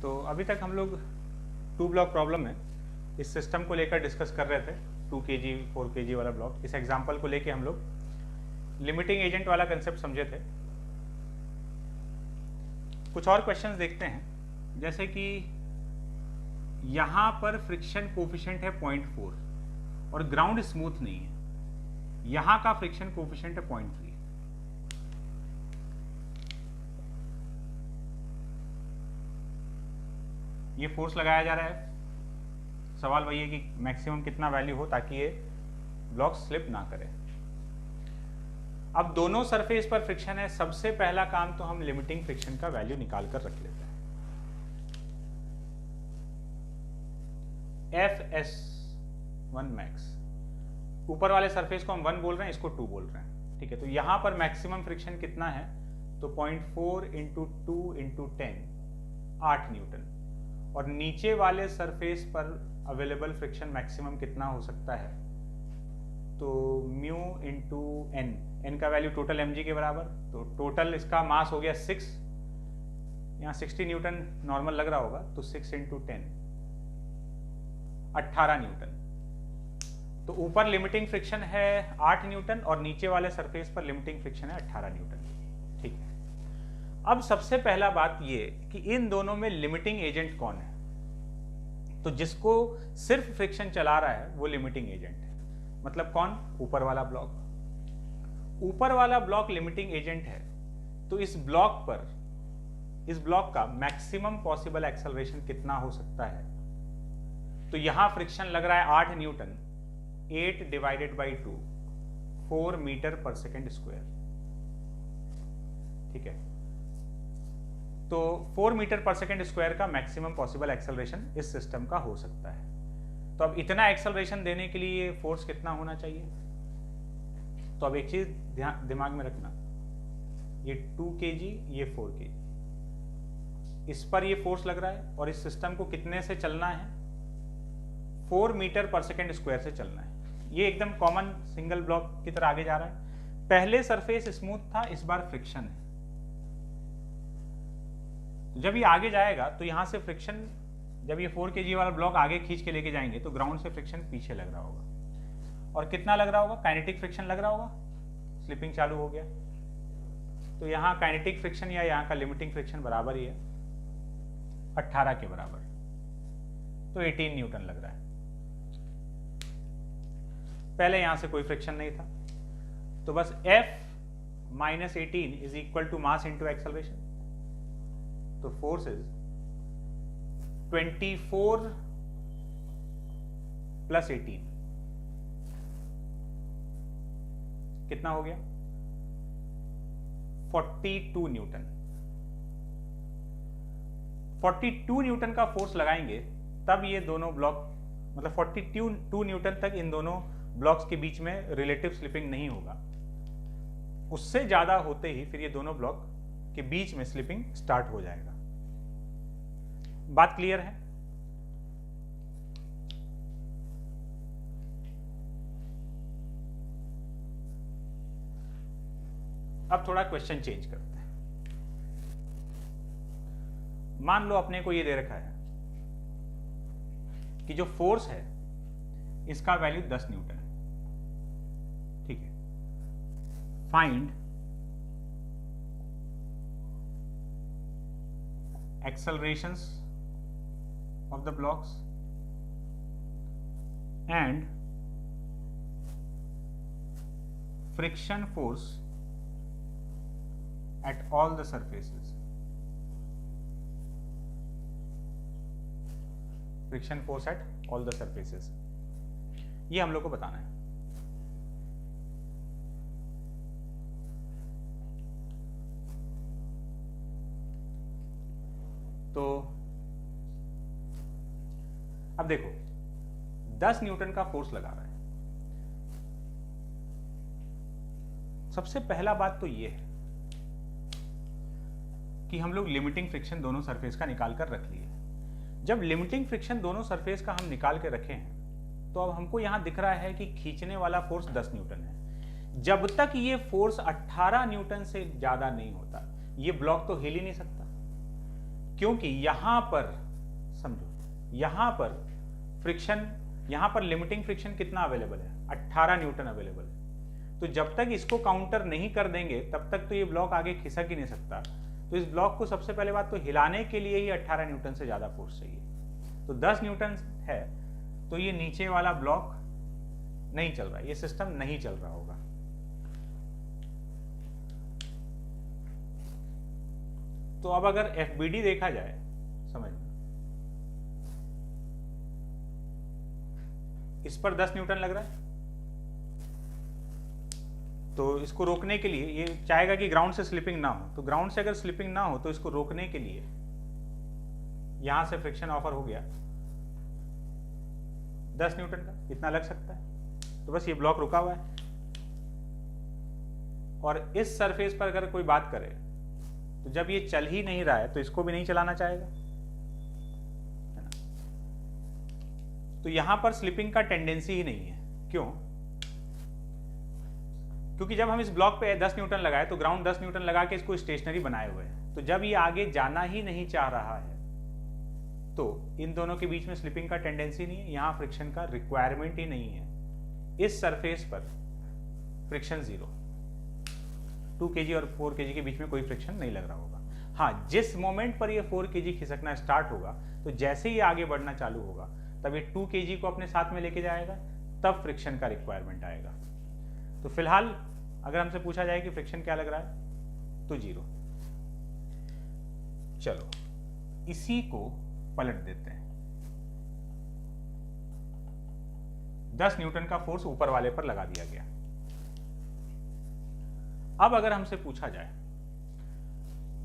तो अभी तक हम लोग 2 ब्लॉक प्रॉब्लम में इस सिस्टम को लेकर डिस्कस कर रहे थे, 2 kg 4 kg वाला ब्लॉक। इस एग्जांपल को लेके हम लोग लिमिटिंग एजेंट वाला कंसेप्ट समझे थे। कुछ और क्वेश्चंस देखते हैं, जैसे कि यहाँ पर फ्रिक्शन कोफिशिएंट है 0.4 और ग्राउंड स्मूथ नहीं है, यहाँ का फ्रिक्शन कोफिशिएंट है 0.3। ये फोर्स लगाया जा रहा है, सवाल वही है कि मैक्सिमम कितना वैल्यू हो ताकि ये ब्लॉक स्लिप ना करे। अब दोनों सरफेस पर फ्रिक्शन है, सबसे पहला काम तो हम लिमिटिंग फ्रिक्शन का वैल्यू निकाल कर रख लेते हैं। FS1 मैक्स, ऊपर वाले सरफेस को हम 1 बोल रहे हैं, इसको 2 बोल रहे हैं, ठीक है। तो यहां पर मैक्सिमम फ्रिक्शन कितना है, तो 0.4 × 2 × 10 8 न्यूटन। और नीचे वाले सरफेस पर अवेलेबल फ्रिक्शन मैक्सिमम कितना हो सकता है, तो म्यू इंटू एन, एन का वैल्यू टोटल mg के बराबर। तो टोटल इसका मास हो गया 6, यहाँ 60 न्यूटन नॉर्मल लग रहा होगा, तो 6 × 10 18 न्यूटन। तो ऊपर लिमिटिंग फ्रिक्शन है 8 न्यूटन और नीचे वाले सरफेस पर लिमिटिंग फ्रिक्शन है 18 न्यूटन, ठीक है। अब सबसे पहला बात ये कि इन दोनों में लिमिटिंग एजेंट कौन है, तो जिसको सिर्फ फ्रिक्शन चला रहा है वो लिमिटिंग एजेंट है। मतलब कौन, ऊपर वाला ब्लॉक। ऊपर वाला ब्लॉक लिमिटिंग एजेंट है, तो इस ब्लॉक का मैक्सिमम पॉसिबल एक्सेलरेशन कितना हो सकता है, तो यहां फ्रिक्शन लग रहा है 8 न्यूटन, 8 / 2 4 मीटर/सेकंड², ठीक है। तो 4 मीटर/सेकंड² का मैक्सिमम पॉसिबल एक्सेलरेशन इस सिस्टम का हो सकता है। तो अब इतना एक्सेलरेशन देने के लिए फोर्स कितना होना चाहिए, तो अब एक चीज दिमाग में रखना, ये 2 kg, ये 4 kg, इस पर ये फोर्स लग रहा है और इस सिस्टम को कितने से चलना है, 4 मीटर/सेकंड² से चलना है। ये एकदम कॉमन सिंगल ब्लॉक की तरह आगे जा रहा है। पहले सरफेस स्मूथ था, इस बार फ्रिक्शन है। जब ये आगे जाएगा तो यहां से फ्रिक्शन, जब ये 4 kg वाला ब्लॉक आगे खींच के लेके जाएंगे तो ग्राउंड से फ्रिक्शन पीछे लग रहा होगा। और कितना लग रहा होगा, काइनेटिक फ्रिक्शन लग रहा होगा, स्लिपिंग चालू हो गया। तो यहाँ काइनेटिक फ्रिक्शन या यहाँ का लिमिटिंग फ्रिक्शन बराबर ही है 18 के बराबर, तो 18 न्यूटन लग रहा है। पहले यहां से कोई फ्रिक्शन नहीं था, तो बस F - 18 is equal to mass into acceleration. तो फोर्स इज 24 + 18, कितना हो गया, 42 न्यूटन। 42 न्यूटन का फोर्स लगाएंगे तब ये दोनों ब्लॉक, मतलब 42 न्यूटन तक इन दोनों ब्लॉक्स के बीच में रिलेटिव स्लिपिंग नहीं होगा। उससे ज्यादा होते ही फिर ये दोनों ब्लॉक के बीच में स्लिपिंग स्टार्ट हो जाएगा। बात क्लियर है? अब थोड़ा क्वेश्चन चेंज करते हैं। मान लो अपने को ये दे रखा है कि जो फोर्स है इसका वैल्यू 10 न्यूटन है, ठीक है। Find accelerations of the blocks and friction force at all the surfaces. Friction force at all the surfaces, ये हम लोग को बताना है। तो अब देखो 10 न्यूटन का फोर्स लगा रहा है। सबसे पहला बात तो ये है कि हम लोग लिमिटिंग फ्रिक्शन दोनों सरफेस का निकाल कर रख लिए। जब लिमिटिंग फ्रिक्शन दोनों सरफेस का हम निकाल के रखे हैं तो अब हमको यहां दिख रहा है कि खींचने वाला फोर्स 10 न्यूटन है। जब तक ये फोर्स 18 न्यूटन से ज्यादा नहीं होता ये ब्लॉक तो हिल ही नहीं सकता। क्योंकि यहां पर समझो, यहां पर फ्रिक्शन, यहां पर लिमिटिंग फ्रिक्शन कितना अवेलेबल है, 18 न्यूटन अवेलेबल है। तो जब तक इसको काउंटर नहीं कर देंगे तब तक तो ये ब्लॉक आगे खिसक ही नहीं सकता। तो इस ब्लॉक को सबसे पहले बात तो हिलाने के लिए ही 18 न्यूटन से ज्यादा फोर्स चाहिए। तो 10 न्यूटन है तो ये नीचे वाला ब्लॉक नहीं चल रहा है, ये सिस्टम नहीं चल रहा होगा। तो अब अगर FBD देखा जाए, समझ में, इस पर 10 न्यूटन लग रहा है, तो इसको रोकने के लिए ये चाहेगा कि ग्राउंड से स्लिपिंग ना हो। तो ग्राउंड से अगर स्लिपिंग ना हो तो इसको रोकने के लिए यहां से फ्रिक्शन ऑफर हो गया 10 न्यूटन का, इतना लग सकता है। तो बस ये ब्लॉक रुका हुआ है। और इस सरफेस पर अगर कोई बात करे तो जब ये चल ही नहीं रहा है तो इसको भी नहीं चलाना चाहेगा, है ना। तो यहां पर स्लिपिंग का टेंडेंसी ही नहीं है। क्यों? क्योंकि जब हम इस ब्लॉक पे 10 न्यूटन लगाए तो ग्राउंड 10 न्यूटन लगा के इसको स्टेशनरी बनाए हुए हैं। तो जब ये आगे जाना ही नहीं चाह रहा है तो इन दोनों के बीच में स्लिपिंग का टेंडेंसी नहीं है, यहां फ्रिक्शन का रिक्वायरमेंट ही नहीं है। इस सरफेस पर फ्रिक्शन 0, 2 kg और 4 kg के बीच में कोई फ्रिक्शन नहीं लग रहा होगा। हाँ, जिस मोमेंट पर ये 4 kg खिसकना स्टार्ट होगा तो जैसे ही आगे बढ़ना चालू होगा तब ये 2 kg को अपने साथ में लेके जाएगा, तब फ्रिक्शन का रिक्वायरमेंट आएगा। तो फिलहाल अगर हमसे पूछा जाए कि फ्रिक्शन क्या लग रहा है तो 0। चलो इसी को पलट देते हैं। 10 न्यूटन का फोर्स ऊपर वाले पर लगा दिया गया। अब अगर हमसे पूछा जाए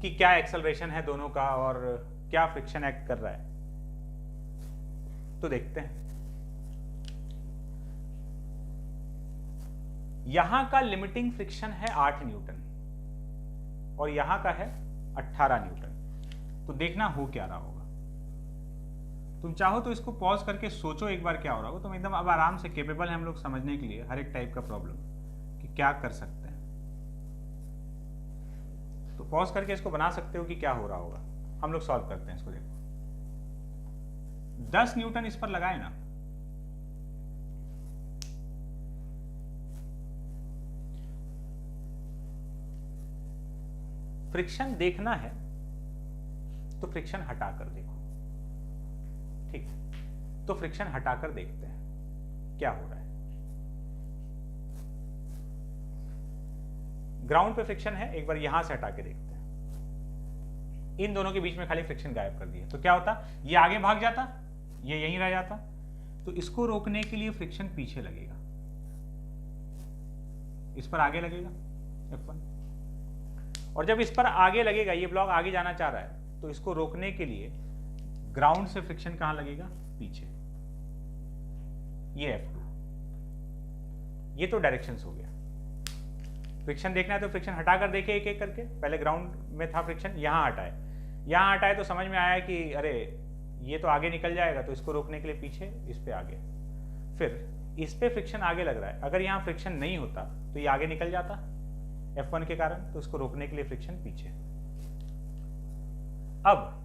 कि क्या एक्सेलरेशन है दोनों का और क्या फ्रिक्शन एक्ट कर रहा है, तो देखते हैं। यहां का लिमिटिंग फ्रिक्शन है 8 न्यूटन और यहां का है 18 न्यूटन। तो देखना हो क्या रहा होगा। तुम चाहो तो इसको पॉज करके सोचो एक बार क्या हो रहा होगा। तुम एकदम अब आराम से केपेबल हैं हम लोग समझने के लिए हर एक टाइप का प्रॉब्लम कि क्या कर सकते हैं। तो पॉज करके इसको बना सकते हो कि क्या हो रहा होगा। हम लोग सॉल्व करते हैं इसको। देखो 10 न्यूटन इस पर लगाए ना, फ्रिक्शन देखना है तो फ्रिक्शन हटाकर देखो। ठीक, तो फ्रिक्शन हटाकर देखते हैं क्या हो रहा है। ग्राउंड पे फ्रिक्शन है, एक बार यहां से हटा के देखते हैं। इन दोनों के बीच में खाली फ्रिक्शन गायब कर दिया तो क्या होता, ये आगे भाग जाता, ये यहीं रह जाता। तो इसको रोकने के लिए फ्रिक्शन पीछे लगेगा, इस पर आगे लगेगा F1। और जब इस पर आगे लगेगा, ये ब्लॉक आगे जाना चाह रहा है, तो इसको रोकने के लिए ग्राउंड से फ्रिक्शन कहां लगेगा, पीछे, ये F2। ये तो डायरेक्शंस हो गया। फ्रिक्शन देखना है तो फ्रिक्शन हटाकर देखे एक एक करके। पहले ग्राउंड में था फ्रिक्शन, यहां हटाए, यहां हटाए तो समझ में आया कि अरे ये तो आगे निकल जाएगा, तो इसको रोकने के लिए पीछे, इस पे आगे। फिर इस पे फ्रिक्शन आगे लग रहा है, अगर यहां फ्रिक्शन नहीं होता तो ये आगे निकल जाता F1 के कारण, तो इसको रोकने के लिए फ्रिक्शन पीछे। अब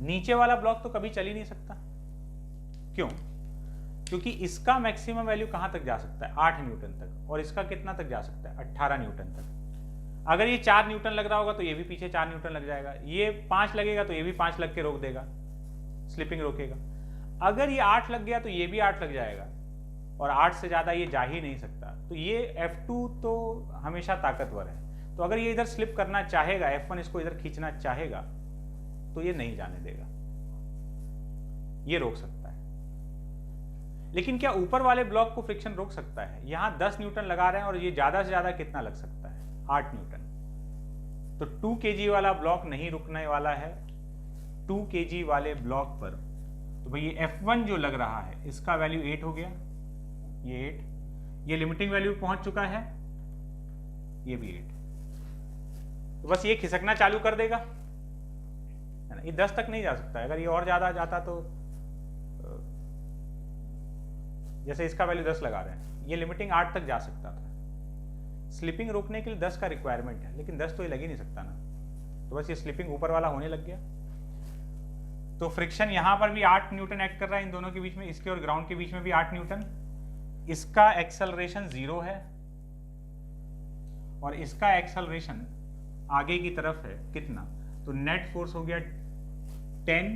नीचे वाला ब्लॉक तो कभी चल ही नहीं सकता। क्यों? क्योंकि इसका मैक्सिमम वैल्यू कहां तक जा सकता है, 8 न्यूटन तक, और इसका कितना तक जा सकता है, 18 न्यूटन तक। अगर ये 4 न्यूटन लग रहा होगा तो ये भी पीछे 4 न्यूटन लग जाएगा, ये 5 लगेगा तो ये भी 5 लग के रोक देगा, स्लिपिंग रोकेगा। अगर ये 8 लग गया तो ये भी 8 लग जाएगा, और 8 से ज्यादा ये जा ही नहीं सकता। तो ये F2 तो हमेशा ताकतवर है, तो अगर ये इधर स्लिप करना चाहेगा, F1 इसको इधर खींचना चाहेगा, तो ये नहीं जाने देगा, ये रोक सकता है। लेकिन क्या ऊपर वाले ब्लॉक को फ्रिक्शन रोक सकता है? यहां 10 न्यूटन लगा रहे हैं और ये ज्यादा से ज्यादा कितना लग सकता है, 8 न्यूटन। तो 2 kg वाला ब्लॉक नहीं रुकने वाला है। 2 kg वाले ब्लॉक पर तो भाई ये F1 जो लग रहा है इसका वैल्यू 8 हो गया, ये 8, ये लिमिटिंग वैल्यू पहुंच चुका है, ये भी 8। तो बस ये खिसकना चालू कर देगा, है ना। ये 10 तक नहीं जा सकता। अगर ये और ज्यादा जाता तो, जैसे इसका वैल्यू 10 लगा रहे हैं, ये लिमिटिंग 8 तक जा सकता था। स्लिपिंग रोकने के लिए 10 का रिक्वायरमेंट है, लेकिन 10 तो ये लग ही नहीं सकता ना, तो बस ये स्लिपिंग ऊपर वाला होने लग गया। तो फ्रिक्शन यहाँ पर भी 8 न्यूटन एक्ट कर रहा है इन दोनों के बीच में, इसके और ग्राउंड के बीच में भी 8 न्यूटन। इसका एक्सेलरेशन 0 है और इसका एक्सेलरेशन आगे की तरफ है कितना, तो नेट फोर्स हो गया 10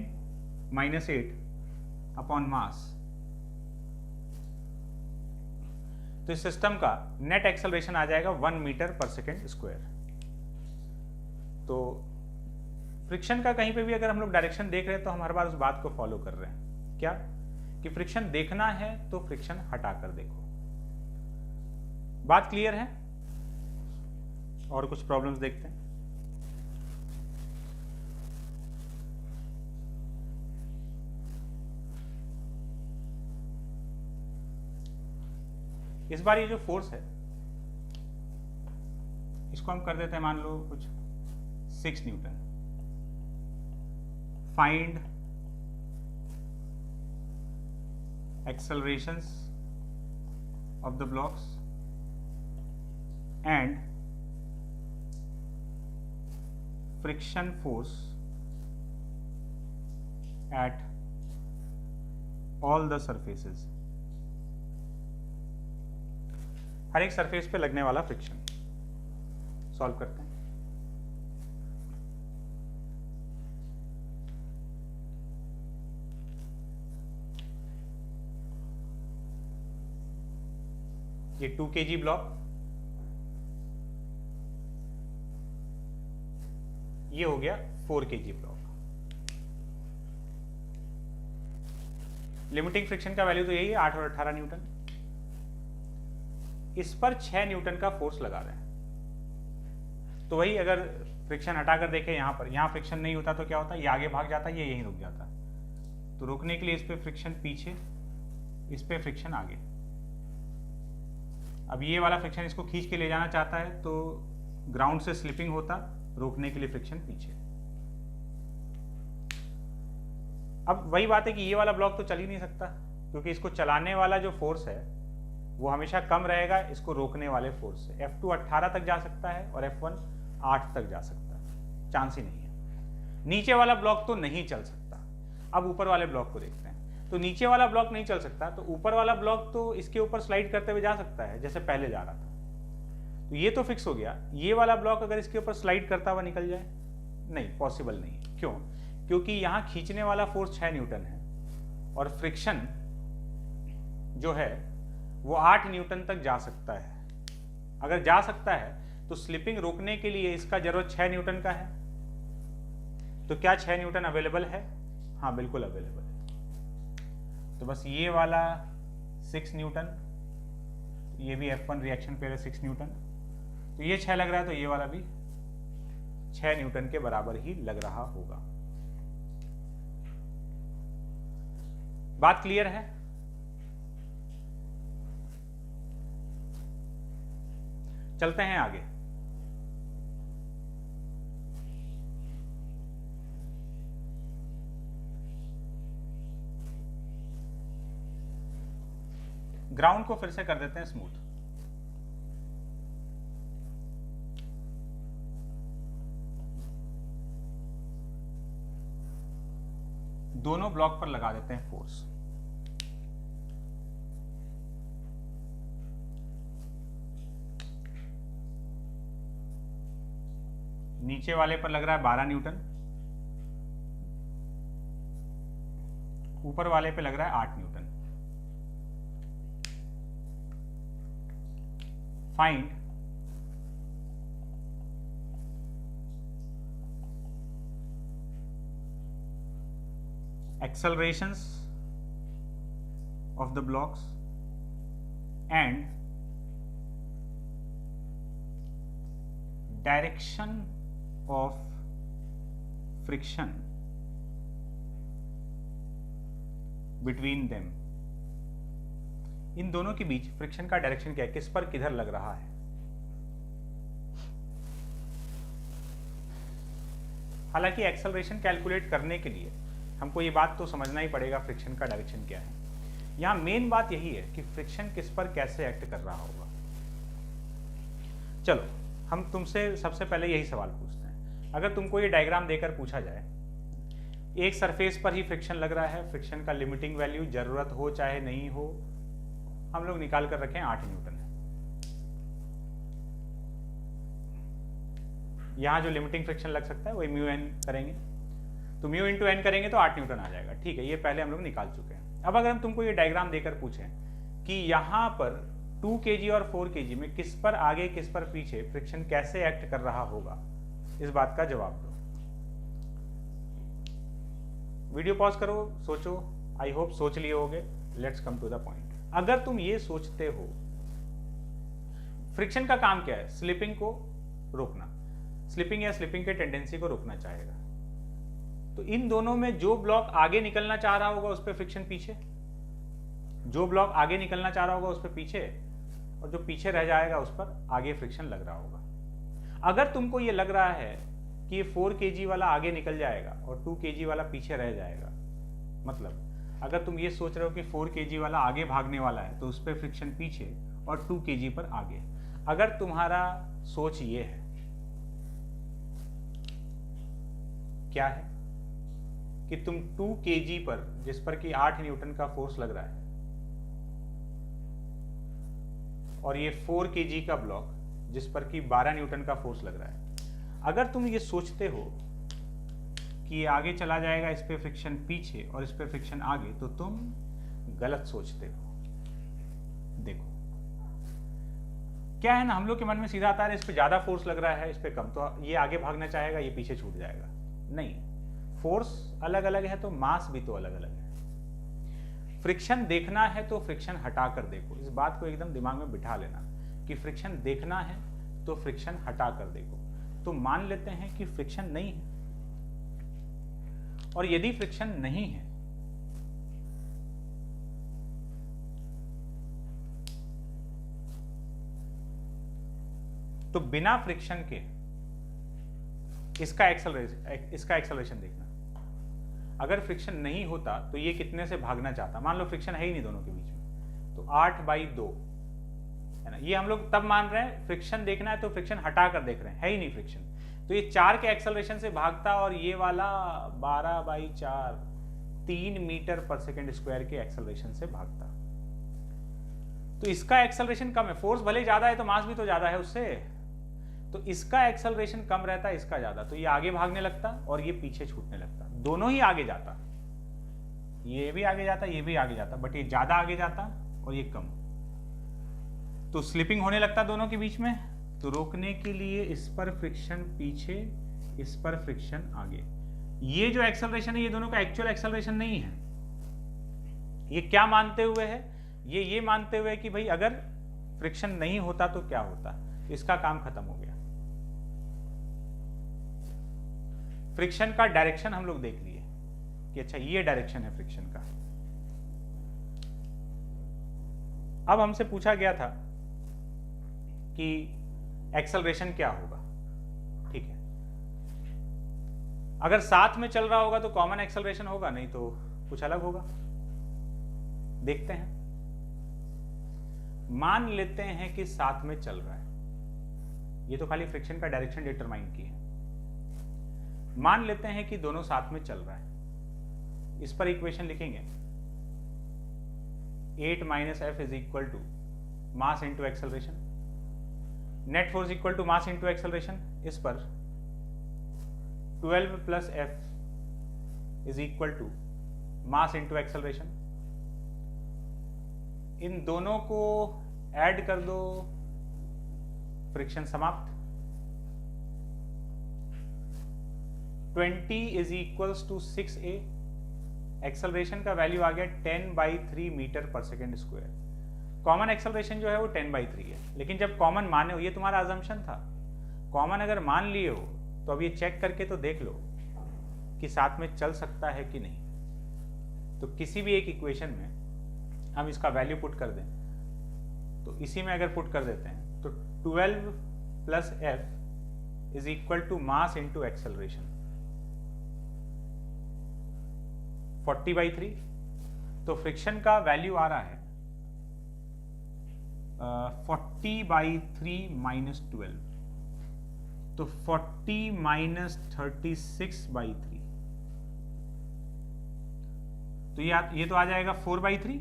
- 8 अपॉन मास। तो इस सिस्टम का नेट एक्सेलरेशन आ जाएगा 1 मीटर पर सेकेंड स्क्वायर। तो फ्रिक्शन का कहीं पे भी अगर हम लोग डायरेक्शन देख रहे हैं तो हम हर बार उस बात को फॉलो कर रहे हैं, क्या कि फ्रिक्शन देखना है तो फ्रिक्शन हटाकर देखो। बात क्लियर है? और कुछ प्रॉब्लम्स देखते हैं। इस बार ये जो फोर्स है इसको हम कर देते हैं मान लो कुछ 6 Newton. Find accelerations of the blocks and friction force at all the surfaces। हर एक सरफेस पे लगने वाला फ्रिक्शन सॉल्व करते हैं। ये 2 kg ब्लॉक, ये हो गया 4 kg ब्लॉक। लिमिटिंग फ्रिक्शन का वैल्यू तो यही है 8 और 18 न्यूटन। इस पर 6 न्यूटन का फोर्स लगा रहे हैं, तो वही अगर फ्रिक्शन हटाकर देखें यहाँ पर, यहाँ फ्रिक्शन नहीं होता तो क्या होता, ये आगे भाग जाता, ये यहीं रुक जाता। तो रुकने के लिए इस पे फ्रिक्शन पीछे, इस पे फ्रिक्शन आगे। अब ये वाला फ्रिक्शन इसको खींच के ले जाना चाहता है तो ग्राउंड से स्लिपिंग होता, रोकने के लिए फ्रिक्शन पीछे। अब वही बात है कि ये वाला ब्लॉक तो चल ही नहीं सकता, क्योंकि इसको चलाने वाला जो फोर्स है वो हमेशा कम रहेगा इसको रोकने वाले फोर्स से। F2 18 तक जा सकता है और F1 8 तक जा सकता है, चांस ही नहीं है। नीचे वाला ब्लॉक तो नहीं चल सकता। अब ऊपर वाले ब्लॉक को देखते हैं। तो नीचे वाला ब्लॉक नहीं चल सकता, तो ऊपर वाला ब्लॉक तो इसके ऊपर स्लाइड करते हुए जा सकता है जैसे पहले जा रहा था। तो ये तो फिक्स हो गया। ये वाला ब्लॉक अगर इसके ऊपर स्लाइड करता हुआ निकल जाए, नहीं, पॉसिबल नहीं है। क्यों? क्योंकि यहाँ खींचने वाला फोर्स 6 न्यूटन है और फ्रिक्शन जो है वो 8 न्यूटन तक जा सकता है। अगर जा सकता है तो स्लिपिंग रोकने के लिए इसका जरूरत 6 न्यूटन का है। तो क्या 6 न्यूटन अवेलेबल है? हाँ, बिल्कुल अवेलेबल है। तो बस ये वाला 6 न्यूटन, ये भी F1 रिएक्शन पे 6 न्यूटन, तो ये 6 लग रहा है, तो ये वाला भी 6 न्यूटन के बराबर ही लग रहा होगा। बात क्लियर है? चलते हैं आगे। ग्राउंड को फिर से कर देते हैं स्मूथ। दोनों ब्लॉक पर लगा देते हैं फोर्स। नीचे वाले पर लग रहा है 12 न्यूटन, ऊपर वाले पे लग रहा है 8 Newton. Find accelerations of the blocks and direction of friction between them। इन दोनों के बीच फ्रिक्शन का डायरेक्शन क्या है, किस पर किधर लग रहा है। हालांकि एक्सेलरेशन कैलकुलेट करने के लिए हमको ये बात तो समझना ही पड़ेगा फ्रिक्शन का डायरेक्शन क्या है। यहाँ मेन बात यही है कि फ्रिक्शन किस पर कैसे एक्ट कर रहा होगा। चलो हम तुमसे सबसे पहले यही सवाल पूछते हैं, अगर तुमको ये डायग्राम देकर पूछा जाए, एक सरफेस पर ही फ्रिक्शन लग रहा है, फ्रिक्शन का लिमिटिंग वैल्यू जरूरत हो चाहे नहीं हो हम लोग निकाल कर रखें 8 न्यूटन है। यहां जो लिमिटिंग फ्रिक्शन लग सकता है वही म्यू एन करेंगे, तो म्यू इंटू एन करेंगे तो 8 न्यूटन आ जाएगा। ठीक है, ये पहले हम लोग निकाल चुके हैं। अब अगर हम तुमको ये डायग्राम देकर पूछें कि यहां पर 2 kg और 4 kg में किस पर आगे किस पर पीछे फ्रिक्शन कैसे एक्ट कर रहा होगा, इस बात का जवाब दो। वीडियो पॉज करो, सोचो, आई होप सोच लिए होगे। Let's come to the point. अगर तुम ये सोचते हो, फ्रिक्शन का काम क्या है? स्लिपिंग को रोकना, स्लिपिंग या स्लिपिंग के टेंडेंसी को रोकना चाहेगा। तो इन दोनों में जो ब्लॉक आगे निकलना चाह रहा होगा उस पर फ्रिक्शन पीछे, जो ब्लॉक आगे निकलना चाह रहा होगा उस पर पीछे, और जो पीछे रह जाएगा उस पर आगे फ्रिक्शन लग रहा होगा। अगर तुमको ये लग रहा है कि ये 4 kg वाला आगे निकल जाएगा और 2 kg वाला पीछे रह जाएगा, मतलब अगर तुम ये सोच रहे हो कि 4 kg वाला आगे भागने वाला है तो उस पर फ्रिक्शन पीछे और 2 kg पर आगे, अगर तुम्हारा सोच ये है, क्या है कि तुम 2 kg पर, जिस पर कि 8 न्यूटन का फोर्स लग रहा है, और ये 4 kg का ब्लॉक जिस पर कि 12 न्यूटन का फोर्स लग रहा है, अगर तुम ये सोचते हो कि ये आगे चला जाएगा, इस पे फ्रिक्शन पीछे और इस पे फ्रिक्शन आगे, तो तुम गलत सोचते हो। देखो क्या है ना, हम लोग के मन में सीधा आता है इस पे ज्यादा फोर्स लग रहा है, इस पे कम, तो ये आगे भागना चाहेगा, ये पीछे छूट जाएगा। नहीं, फोर्स अलग अलग है तो मास भी तो अलग अलग है। फ्रिक्शन देखना है तो फ्रिक्शन हटा कर देखो, इस बात को एकदम दिमाग में बिठा लेना कि फ्रिक्शन देखना है तो फ्रिक्शन हटा कर देखो। तो मान लेते हैं कि फ्रिक्शन नहीं है, और यदि फ्रिक्शन नहीं है तो बिना फ्रिक्शन के इसका एक्सेलरेशन देखना। अगर फ्रिक्शन नहीं होता तो ये कितने से भागना चाहता, मान लो फ्रिक्शन है ही नहीं दोनों के बीच में, तो 8/2 है ना। ये हम लोग तब मान रहे हैं फ्रिक्शन देखना है तो फ्रिक्शन हटा कर देख रहे हैं, है ही नहीं फ्रिक्शन, तो ये 4 के एक्सेलरेशन से भागता, और ये वाला 12/4 3 मीटर पर सेकेंड स्क्वायर के एक्सेलरेशन से भागता। तो इसका एक्सेलरेशन कम है, फोर्स भले ज्यादा है तो मास भी तो ज्यादा है उससे, तो इसका एक्सेलरेशन कम रहता है, इसका ज्यादा, तो ये आगे भागने लगता और ये पीछे छूटने लगता। दोनों ही आगे जाता, ये भी आगे जाता, ये भी आगे जाता, बट ये ज्यादा आगे जाता और ये कम, तो स्लिपिंग होने लगता दोनों के बीच में। तो रोकने के लिए इस पर फ्रिक्शन पीछे, इस पर फ्रिक्शन आगे। ये जो एक्सेलरेशन है ये दोनों का एक्चुअल एक्सेलरेशन नहीं है। ये क्या मानते हुए है? ये मानते हुए कि भाई अगर फ्रिक्शन नहीं होता तो क्या होता, इसका काम खत्म हो गया। फ्रिक्शन का डायरेक्शन हम लोग देख लिए कि अच्छा ये डायरेक्शन है फ्रिक्शन का। अब हमसे पूछा गया था कि एक्सेलरेशन क्या होगा, ठीक है। अगर साथ में चल रहा होगा तो कॉमन एक्सेलरेशन होगा, नहीं तो कुछ अलग होगा। देखते हैं, मान लेते हैं कि साथ में चल रहा है, ये तो खाली फ्रिक्शन का डायरेक्शन डिटरमाइन की है। मान लेते हैं कि दोनों साथ में चल रहा है, इस पर इक्वेशन लिखेंगे 8 - F is equal to mass into acceleration, net force equal to mass into acceleration. इस पर 12 + F is equal to mass into acceleration. इन दोनों को ऐड कर दो, फ्रिक्शन समाप्त। 20 is equals to 6a, acceleration का वैल्यू आ गया 10/3 मीटर पर सेकेंड स्क्वायर। कॉमन एक्सेलरेशन जो है वो 10/3 है, लेकिन जब कॉमन माने हो, ये तुम्हारा अजम्पशन था, कॉमन अगर मान लिए हो तो अब ये चेक करके तो देख लो कि साथ में चल सकता है कि नहीं। तो किसी भी एक इक्वेशन में हम इसका वैल्यू पुट कर दें, तो इसी में अगर पुट कर देते हैं तो 12 + F is equal to mass into acceleration 40/3। तो फ्रिक्शन का वैल्यू आ रहा है, 40/3 माइनस 12, तो 40 माइनस 36/3, तो ये तो आ जाएगा 4/3।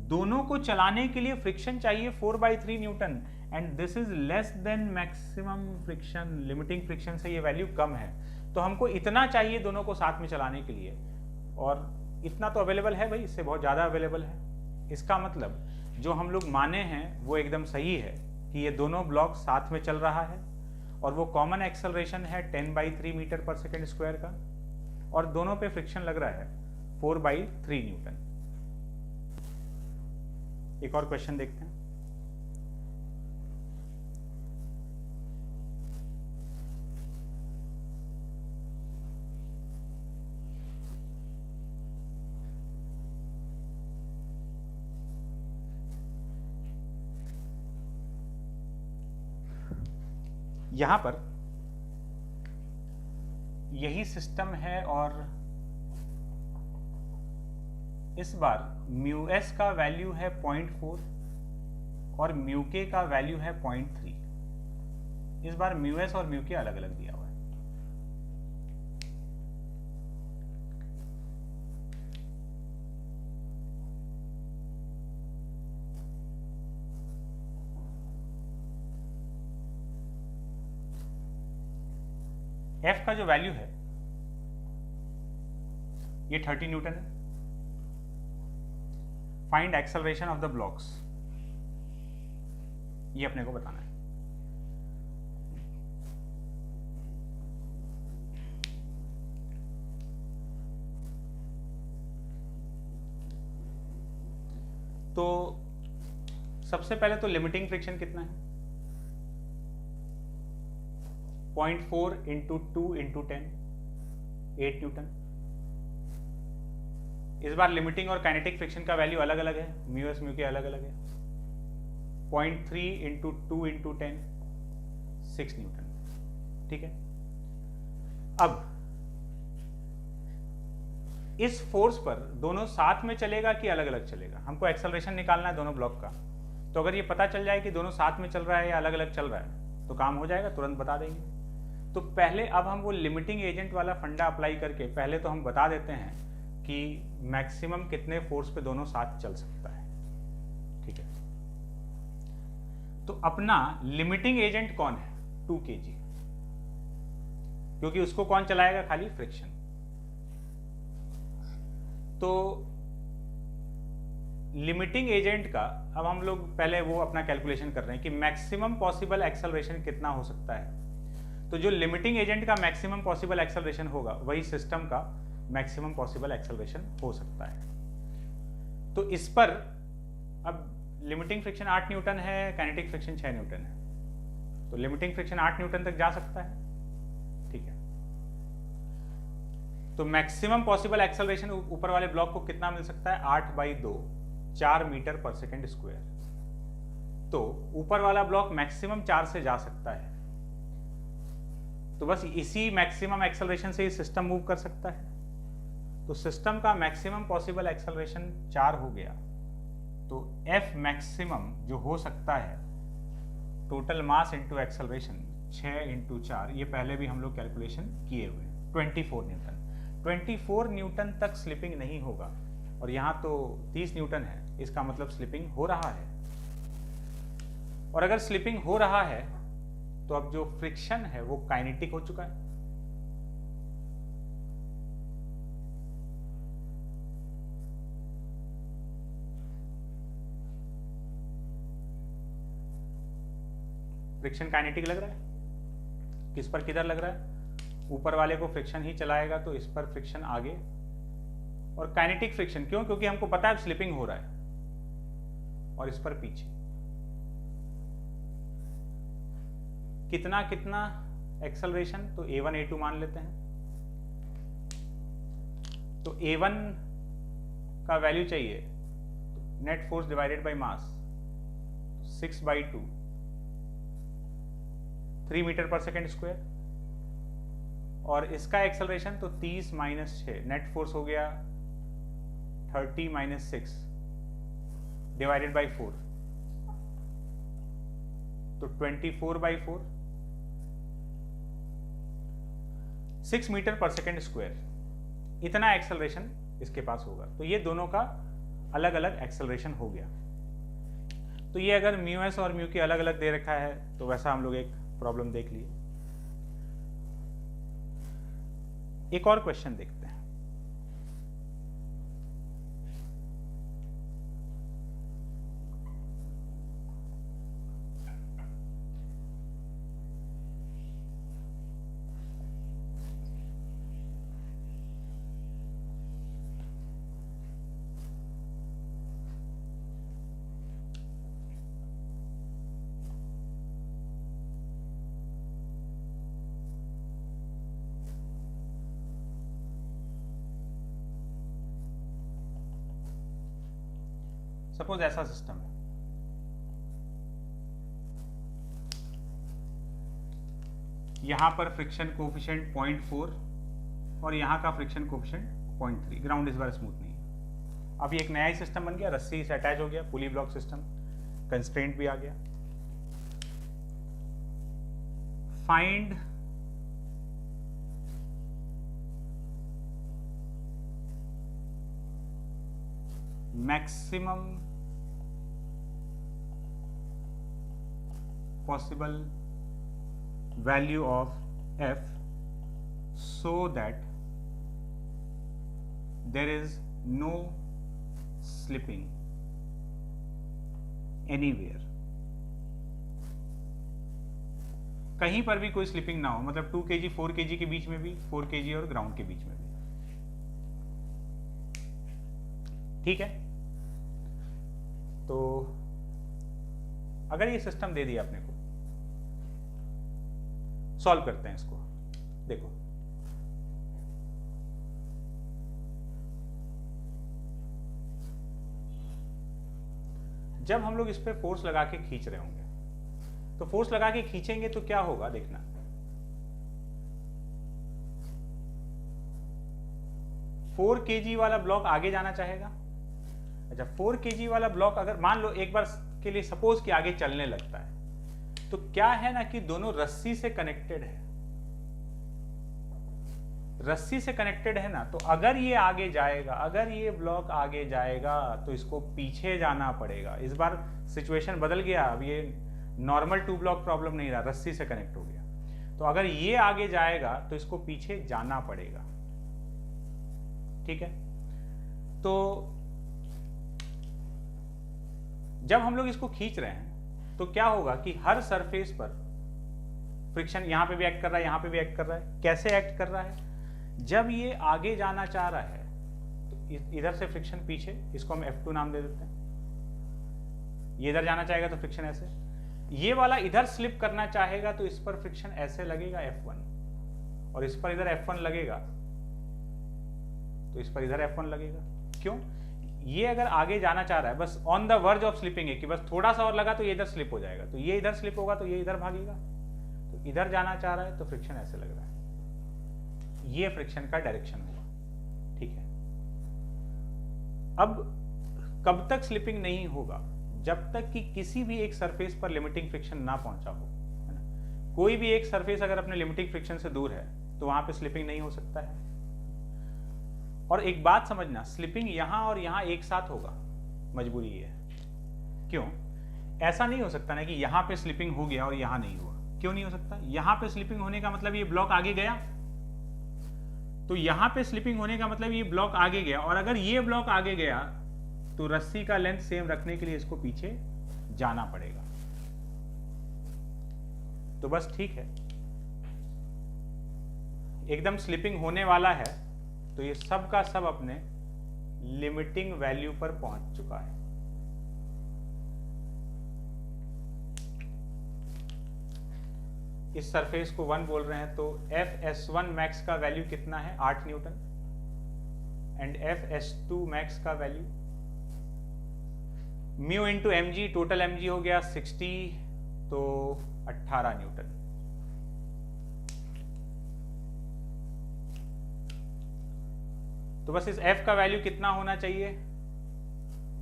दोनों को चलाने के लिए फ्रिक्शन चाहिए 4/3 Newton, and this is less than maximum friction. Limiting friction से ये वैल्यू कम है, तो हमको इतना चाहिए दोनों को साथ में चलाने के लिए, और इतना तो अवेलेबल है भाई, इससे बहुत ज़्यादा अवेलेबल है। इसका मतलब जो हम लोग माने हैं वो एकदम सही है कि ये दोनों ब्लॉक साथ में चल रहा है, और वो कॉमन एक्सेलरेशन है 10/3 मीटर पर सेकेंड स्क्वायर का, और दोनों पे फ्रिक्शन लग रहा है 4/3 न्यूटन। एक और क्वेश्चन देखते हैं। यहां पर यही सिस्टम है, और इस बार म्यू एस का वैल्यू है 0.4 और म्यू के का वैल्यू है 0.3। इस बार म्यू एस और म्यू के अलग अलग दिया हुआ है। एफ का जो वैल्यू है ये 30 न्यूटन है। Find acceleration of the blocks, ये अपने को बताना है। तो सबसे पहले तो लिमिटिंग फ्रिक्शन कितना है, 0.4 इंटू 2 इंटू 10, 8 न्यूटन। इस बार लिमिटिंग और काइनेटिक फ्रिक्शन का वैल्यू अलग अलग है, म्यू एस म्यू के अलग अलग है। 0.3 इंटू 2 इंटू 10, 6 न्यूटन। ठीक है, अब इस फोर्स पर दोनों साथ में चलेगा कि अलग अलग चलेगा, हमको एक्सेलरेशन निकालना है दोनों ब्लॉक का। तो अगर ये पता चल जाए कि दोनों साथ में चल रहा है या अलग अलग चल रहा है तो काम हो जाएगा, तुरंत बता देंगे। तो पहले अब हम वो लिमिटिंग एजेंट वाला फंडा अप्लाई करके पहले तो हम बता देते हैं कि मैक्सिमम कितने फोर्स पे दोनों साथ चल सकता है। ठीक है, तो अपना लिमिटिंग एजेंट कौन है, 2 kg, क्योंकि उसको कौन चलाएगा, खाली फ्रिक्शन। तो लिमिटिंग एजेंट का अब हम लोग पहले वो अपना कैलकुलेशन कर रहे हैं कि मैक्सिमम पॉसिबल एक्सेलरेशन कितना हो सकता है। तो जो लिमिटिंग एजेंट का मैक्सिमम पॉसिबल एक्सेलरेशन होगा वही सिस्टम का मैक्सिमम पॉसिबल एक्सेलरेशन हो सकता है। तो इस पर अब लिमिटिंग फ्रिक्शन 8 न्यूटन है, काइनेटिक फ्रिक्शन 6 न्यूटन है, तो लिमिटिंग फ्रिक्शन 8 न्यूटन तक जा सकता है। ठीक है, तो मैक्सिमम पॉसिबल एक्सेलरेशन ऊपर वाले ब्लॉक को कितना मिल सकता है, 8/2, 4 मीटर पर सेकेंड स्क्वायर। तो ऊपर वाला ब्लॉक मैक्सिमम 4 से जा सकता है, तो बस इसी मैक्सिमम एक्सेलरेशन से ही सिस्टम मूव कर सकता है। तो सिस्टम का मैक्सिमम पॉसिबल एक्सेलरेशन 4 हो गया, तो F मैक्सिमम जो हो सकता है total mass into acceleration 6 into 4, ये पहले भी हम लोग कैलकुलेशन किए हुए, 24 न्यूटन। 24 न्यूटन तक स्लिपिंग नहीं होगा, और यहाँ तो 30 न्यूटन है, इसका मतलब स्लिपिंग हो रहा है। और अगर स्लिपिंग हो रहा है तो अब जो फ्रिक्शन है वो काइनेटिक हो चुका है। फ्रिक्शन काइनेटिक लग रहा है, किस पर किधर लग रहा है, ऊपर वाले को फ्रिक्शन ही चलाएगा तो इस पर फ्रिक्शन आगे, और काइनेटिक फ्रिक्शन क्यों, क्योंकि हमको पता है स्लिपिंग हो रहा है, और इस पर पीछे कितना कितना एक्सेलरेशन, तो A1 A2 मान लेते हैं। तो A1 का वैल्यू चाहिए, net force divided by mass 6/2, 3 metre पर सेकेंड स्क्वायर, और इसका एक्सेलरेशन तो 30 माइनस 6, नेट फोर्स हो गया 30 माइनस 6 डिवाइडेड बाय 4, तो 24/4 6 मीटर पर सेकेंड स्क्वायर, इतना एक्सेलरेशन इसके पास होगा। तो ये दोनों का अलग अलग एक्सेलरेशन हो गया। तो ये अगर म्यू एस और म्यू के अलग अलग दे रखा है तो वैसा हम लोग एक प्रॉब्लम देख लिए। एक और क्वेश्चन देखते हैं। सपोज ऐसा सिस्टम है, यहां पर फ्रिक्शन कोफिशिएंट 0.4 और यहां का फ्रिक्शन कोफिशिएंट 0.3, ग्राउंड इस बार स्मूथ नहीं है। अब ये एक नया ही सिस्टम बन गया, रस्सी से अटैच हो गया, पुली ब्लॉक सिस्टम, कंस्ट्रेंट भी आ गया। Find maximum possible value of F so that there is no slipping anywhere, कहीं पर भी कोई स्लिपिंग ना हो, मतलब 2 kg 4 kg के बीच में भी, 4 kg और ग्राउंड के बीच में भी। ठीक है, तो अगर ये सिस्टम दे दिया अपने को, सॉल्व करते हैं इसको। देखो जब हम लोग इस पे फोर्स लगा के खींच रहे होंगे, तो फोर्स लगा के खींचेंगे तो क्या होगा देखना। फोर kg वाला ब्लॉक आगे जाना चाहेगा। अच्छा, 4 kg वाला ब्लॉक अगर मान लो एक बार के लिए सपोज कि आगे चलने लगता है, तो क्या है ना कि दोनों रस्सी से कनेक्टेड है, रस्सी से कनेक्टेड है ना। तो अगर ये आगे जाएगा, अगर ये ब्लॉक आगे जाएगा तो इसको पीछे जाना पड़ेगा। इस बार सिचुएशन बदल गया, अब ये नॉर्मल 2 ब्लॉक प्रॉब्लम नहीं रहा, रस्सी से कनेक्ट हो गया। तो अगर ये आगे जाएगा तो इसको पीछे जाना पड़ेगा। ठीक है, तो जब हम लोग इसको खींच रहे हैं तो क्या होगा कि हर सरफेस पर फ्रिक्शन यहां पे भी एक्ट कर रहा है, यहां पे भी एक्ट कर रहा है। कैसे एक्ट कर रहा है? जब ये आगे जाना चाह रहा है तो इधर से फ्रिक्शन पीछे, इसको हम F2 नाम दे देते हैं। ये इधर जाना चाहेगा तो फ्रिक्शन ऐसे, ये वाला इधर स्लिप करना चाहेगा तो इस पर फ्रिक्शन ऐसे लगेगा F1, और इस पर इधर F1 लगेगा तो इस पर इधर F1 लगेगा। क्यों? ये अगर आगे जाना चाह रहा है, बस on the verge of slipping है कि बस थोड़ा सा और लगा तो ये इधर स्लिप हो जाएगा, तो ये इधर स्लिप होगा तो ये इधर भागेगा। तो इधर जाना चाह रहा है तो फ्रिक्शन ऐसे लग रहा है, ये फ्रिक्शन का डायरेक्शन होगा। ठीक है, अब कब तक स्लिपिंग नहीं होगा? जब तक कि किसी भी एक सरफेस पर लिमिटिंग फ्रिक्शन ना पहुंचा हो, है ना। कोई भी एक सरफेस अगर अपने लिमिटिंग फ्रिक्शन से दूर है तो वहां पे स्लिपिंग नहीं हो सकता है। और एक बात समझना, स्लिपिंग यहां और यहां एक साथ होगा, मजबूरी है। क्यों? ऐसा नहीं हो सकता ना कि यहां पे स्लिपिंग हो गया और यहां नहीं हुआ। क्यों नहीं हो सकता? यहां पे स्लिपिंग होने का मतलब ये ब्लॉक आगे गया, तो यहां पे स्लिपिंग होने का मतलब ये ब्लॉक आगे गया, और अगर ये ब्लॉक आगे गया तो रस्सी का लेंथ सेम रखने के लिए इसको पीछे जाना पड़ेगा। तो बस ठीक है, एकदम स्लिपिंग होने वाला है तो ये सब का सब अपने लिमिटिंग वैल्यू पर पहुंच चुका है। इस सरफेस को 1 बोल रहे हैं, तो FS1 मैक्स का वैल्यू कितना है? 8 न्यूटन, एंड FS2 मैक्स का value mu into mg, total mg हो गया 60, तो 18 न्यूटन। तो बस इस F का वैल्यू कितना होना चाहिए?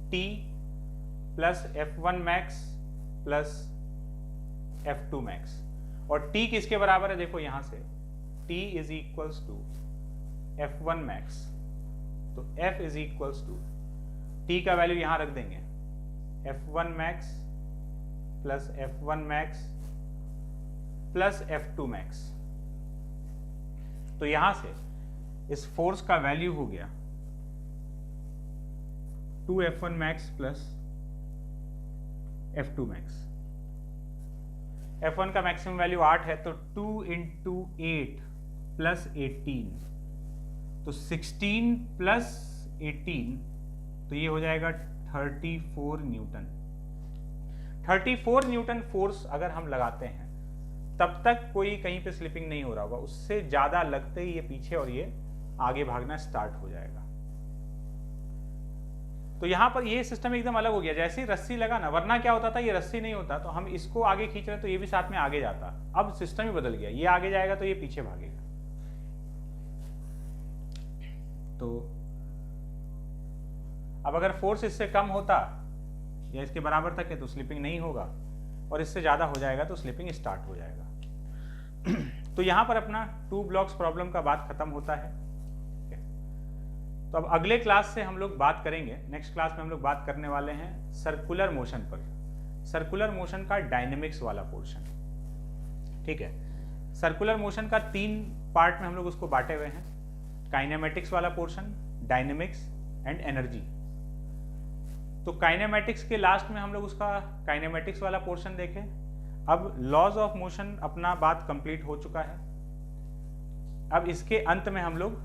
T plus F1 max plus F2 max, और t किसके बराबर है, देखो यहां से t is equals to F1 max, तो F is equals to t का वैल्यू यहां रख देंगे F1 max plus F1 max plus F2 max। तो यहां से इस फोर्स का वैल्यू हो गया 2F1 max plus F2 max। F1 का मैक्सिमम वैल्यू 8 है, तो 2 इंटू 8 प्लस 18, तो 16 प्लस 18, तो ये हो जाएगा 34 न्यूटन। 34 न्यूटन फोर्स अगर हम लगाते हैं तब तक कोई कहीं पे स्लिपिंग नहीं हो रहा होगा, उससे ज्यादा लगते ही ये पीछे और ये आगे भागना स्टार्ट हो जाएगा। तो यहां पर ये सिस्टम एकदम अलग हो गया, जैसे ही रस्सी लगा ना, वरना क्या होता था, ये रस्सी नहीं होता तो हम इसको आगे खींच रहे तो ये भी साथ में आगे जाता, अब सिस्टम ही बदल गया, ये आगे जाएगा तो ये पीछे भागेगा। तो अब अगर फोर्स इससे कम होता या इसके बराबर तक है तो स्लिपिंग नहीं होगा, और इससे ज्यादा हो जाएगा तो स्लिपिंग स्टार्ट हो जाएगा। तो यहां पर अपना 2 ब्लॉक्स प्रॉब्लम का बात खत्म होता है। तो अब अगले क्लास से हम लोग बात करेंगे, नेक्स्ट क्लास में हम लोग बात करने वाले हैं सर्कुलर मोशन पर, सर्कुलर मोशन का डायनेमिक्स वाला पोर्शन। ठीक है, सर्कुलर मोशन का 3 पार्ट में हम लोग उसको बांटे हुए हैं, काइनेमेटिक्स वाला पोर्शन, डायनेमिक्स एंड एनर्जी। तो काइनेमेटिक्स के लास्ट में हम लोग उसका काइनेमेटिक्स वाला पोर्शन देखें। अब लॉज ऑफ मोशन अपना बात कंप्लीट हो चुका है, अब इसके अंत में हम लोग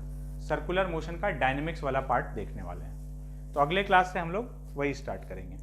सर्कुलर मोशन का डायनेमिक्स वाला पार्ट देखने वाले हैं। तो अगले क्लास से हम लोग वही स्टार्ट करेंगे।